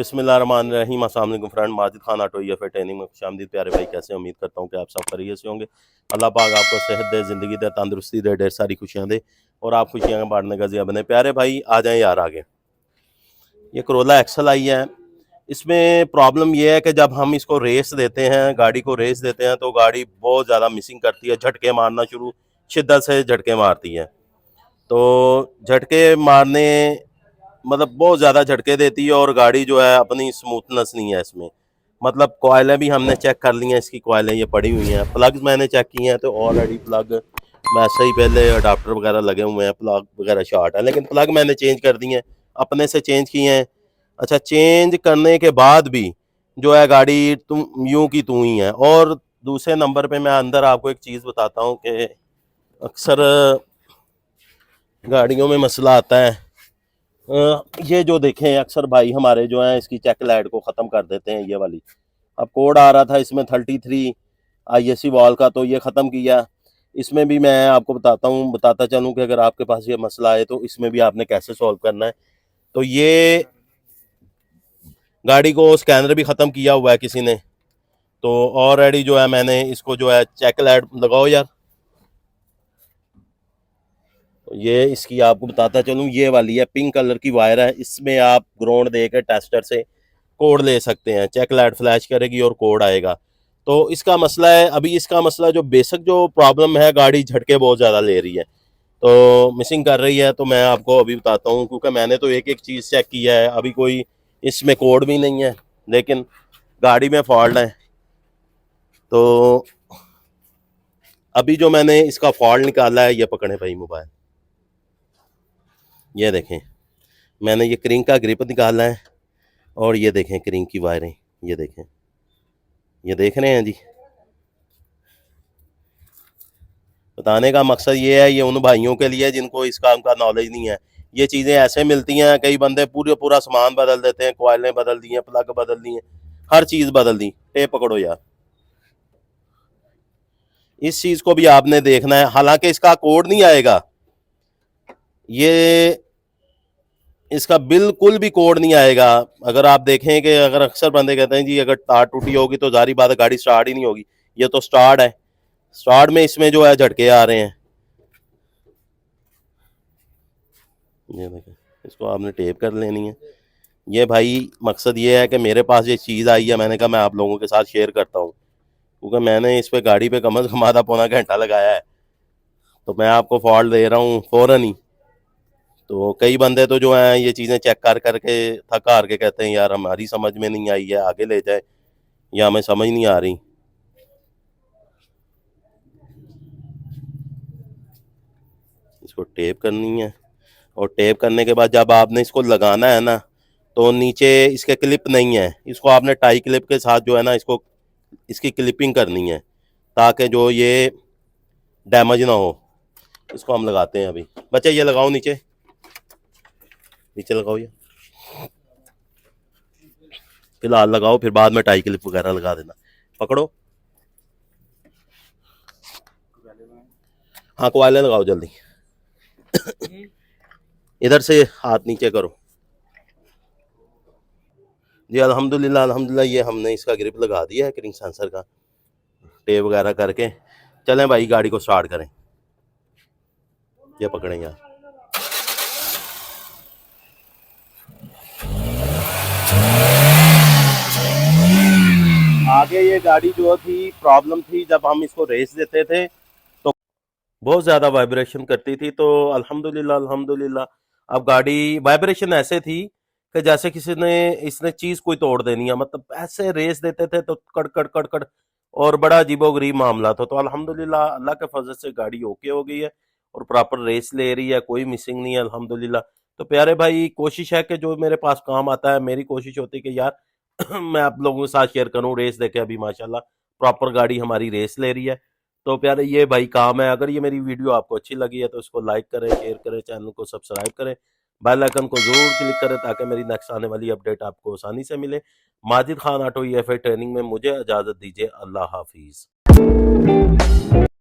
बिस्मिल्लाहिर्रहमानिर्रहीम। अस्सलाम वालेकुम friend, Majid Khan auto EFI training में खुशामदीद। प्यारे भाई कैसे, उम्मीद करता हूँ कि आप सब खैरियत से होंगे। अल्लाह पाक आपको सेहत दे, ज़िंदगी दे, तंदुरुस्ती दे, ढेर सारी खुशियाँ दे और आप खुशियाँ बांटने का ज़रिया बने। प्यारे भाई आ जाएँ यार आगे। ये करोला एक्सल आई है। इसमें प्रॉब्लम ये है कि जब हम इसको रेस देते हैं, गाड़ी को रेस देते हैं, तो गाड़ी बहुत ज़्यादा मिसिंग करती है, झटके मारना शुरू, शिद्दत से झटके मारती है। तो झटके मारने मतलब बहुत ज़्यादा झटके देती है और गाड़ी जो है अपनी स्मूथनेस नहीं है इसमें। मतलब कॉयलें भी हमने चेक कर ली हैं, इसकी कॉयलें ये पड़ी हुई हैं। प्लग्स मैंने चेक किए हैं तो ऑलरेडी प्लग वैसे ही पहले अडाप्टर वगैरह लगे हुए हैं, प्लग वगैरह शॉर्ट है, लेकिन प्लग मैंने चेंज कर दिए हैं, अपने से चेंज किए हैं। अच्छा, चेंज करने के बाद भी जो है गाड़ी तुम यूं की तू ही है। और दूसरे नंबर पे मैं अंदर आपको एक चीज़ बताता हूँ कि अक्सर गाड़ियों में मसला आता है। ये जो देखें अक्सर भाई हमारे जो हैं इसकी चेक लाइट को ख़त्म कर देते हैं, ये वाली। अब कोड आ रहा था इसमें 33 ISC वॉल का, तो ये ख़त्म किया। इसमें भी मैं आपको बताता चलूँ कि अगर आपके पास ये मसला है तो इसमें भी आपने कैसे सॉल्व करना है। तो ये गाड़ी को स्कैनर भी ख़त्म किया हुआ है किसी ने, तो ऑलरेडी जो है मैंने इसको जो है चेक लाइट लगाओ यार। तो ये इसकी आपको बताता चलूँ, ये वाली है, पिंक कलर की वायर है। इसमें आप ग्राउंड दे के टेस्टर से कोड ले सकते हैं, चेक लाइट फ्लैश करेगी और कोड आएगा। तो इसका मसला है, अभी इसका मसला जो बेसिक जो प्रॉब्लम है, गाड़ी झटके बहुत ज़्यादा ले रही है तो मिसिंग कर रही है। तो मैं आपको अभी बताता हूँ, क्योंकि मैंने तो एक एक चीज़ चेक किया है, अभी कोई इसमें कोड भी नहीं है, लेकिन गाड़ी में फॉल्ट है। तो अभी जो मैंने इसका फॉल्ट निकाला है, ये पकड़े भाई मोबाइल, ये देखें मैंने ये क्रिंक का ग्रिप निकाला है और ये देखें क्रिंक की वायरें, ये देखें, ये देख रहे हैं जी। बताने का मकसद ये है, ये उन भाइयों के लिए जिनको इस काम का नॉलेज नहीं है। ये चीज़ें ऐसे मिलती हैं, कई बंदे पूरा सामान बदल देते हैं, कॉइलें बदल दी हैं, प्लग बदल दिए, हर चीज़ बदल दी। टेप पकड़ो यार, इस चीज़ को भी आपने देखना है। हालांकि इसका कोड नहीं आएगा, ये इसका बिल्कुल भी कोड नहीं आएगा। अगर आप देखें कि अगर अक्सर बंदे कहते हैं जी अगर तार टूटी होगी तो जारी बात है गाड़ी स्टार्ट ही नहीं होगी। ये तो स्टार्ट है, स्टार्ट में इसमें जो है झटके आ रहे हैं। ये देखें, इसको आपने टेप कर लेनी है। ये भाई मकसद ये है कि मेरे पास ये चीज़ आई है, मैंने कहा मैं आप लोगों के साथ शेयर करता हूँ, क्योंकि मैंने इस पे गाड़ी पे कम से कम आधा पौना घंटा लगाया है। तो मैं आपको फॉल्ट दे रहा हूँ फ़ौरन ही। तो कई बंदे तो जो हैं ये चीज़ें चेक कर करके थक हार के कहते हैं यार हमारी समझ में नहीं आई है, आगे ले जाए, या हमें समझ नहीं आ रही। इसको टेप करनी है और टेप करने के बाद जब आपने इसको लगाना है ना, तो नीचे इसके क्लिप नहीं है, इसको आपने टाई क्लिप के साथ जो है ना इसको इसकी क्लिपिंग करनी है, ताकि जो ये डैमेज ना हो। इसको हम लगाते हैं अभी। बच्चे ये लगाओ, नीचे नीचे लगाओ, ये फिलहाल लगाओ, फिर बाद में टाई क्लिप वगैरह लगा देना। पकड़ो, हाँ कोयले लगाओ जल्दी। इधर से हाथ नीचे करो जी। अल्हम्दुलिल्लाह अल्हम्दुलिल्लाह, ये हमने इसका ग्रिप लगा दिया है क्रिंक सेंसर का, टेप वगैरह करके। चलें भाई गाड़ी को स्टार्ट करें। ये पकड़ें यार, आगे ये गाड़ी जो थी प्रॉब्लम थी, जब हम इसको रेस देते थे तो बहुत ज़्यादा वाइब्रेशन करती थी। तो अल्हम्दुलिल्लाह अल्हम्दुलिल्लाह अब गाड़ी वाइब्रेशन ऐसे थी कि जैसे किसी ने इसने चीज़ कोई तोड़ देनी है। मतलब ऐसे रेस देते थे तो कड़ कड़ कड़ कड़, और बड़ा अजीबोगरीब मामला था। तो अल्हम्दुलिल्लाह अल्लाह के फजल से गाड़ी ओके हो गई है और प्रॉपर रेस ले रही है, कोई मिसिंग नहीं है अल्हम्दुलिल्लाह। तो प्यारे भाई कोशिश है कि जो मेरे पास काम आता है, मेरी कोशिश होती है कि यार मैं आप लोगों के साथ शेयर करूं। रेस देखे अभी माशाल्लाह प्रॉपर गाड़ी हमारी रेस ले रही है। तो प्यारे ये भाई काम है। अगर ये मेरी वीडियो आपको अच्छी लगी है तो इसको लाइक करें, शेयर करें, चैनल को सब्सक्राइब करें, बेल आइकन को जरूर क्लिक करें ताकि मेरी नेक्स्ट आने वाली अपडेट आपको आसानी से मिले। Majid Khan auto EFI training में मुझे इजाज़त दीजिए। अल्लाह हाफिज़।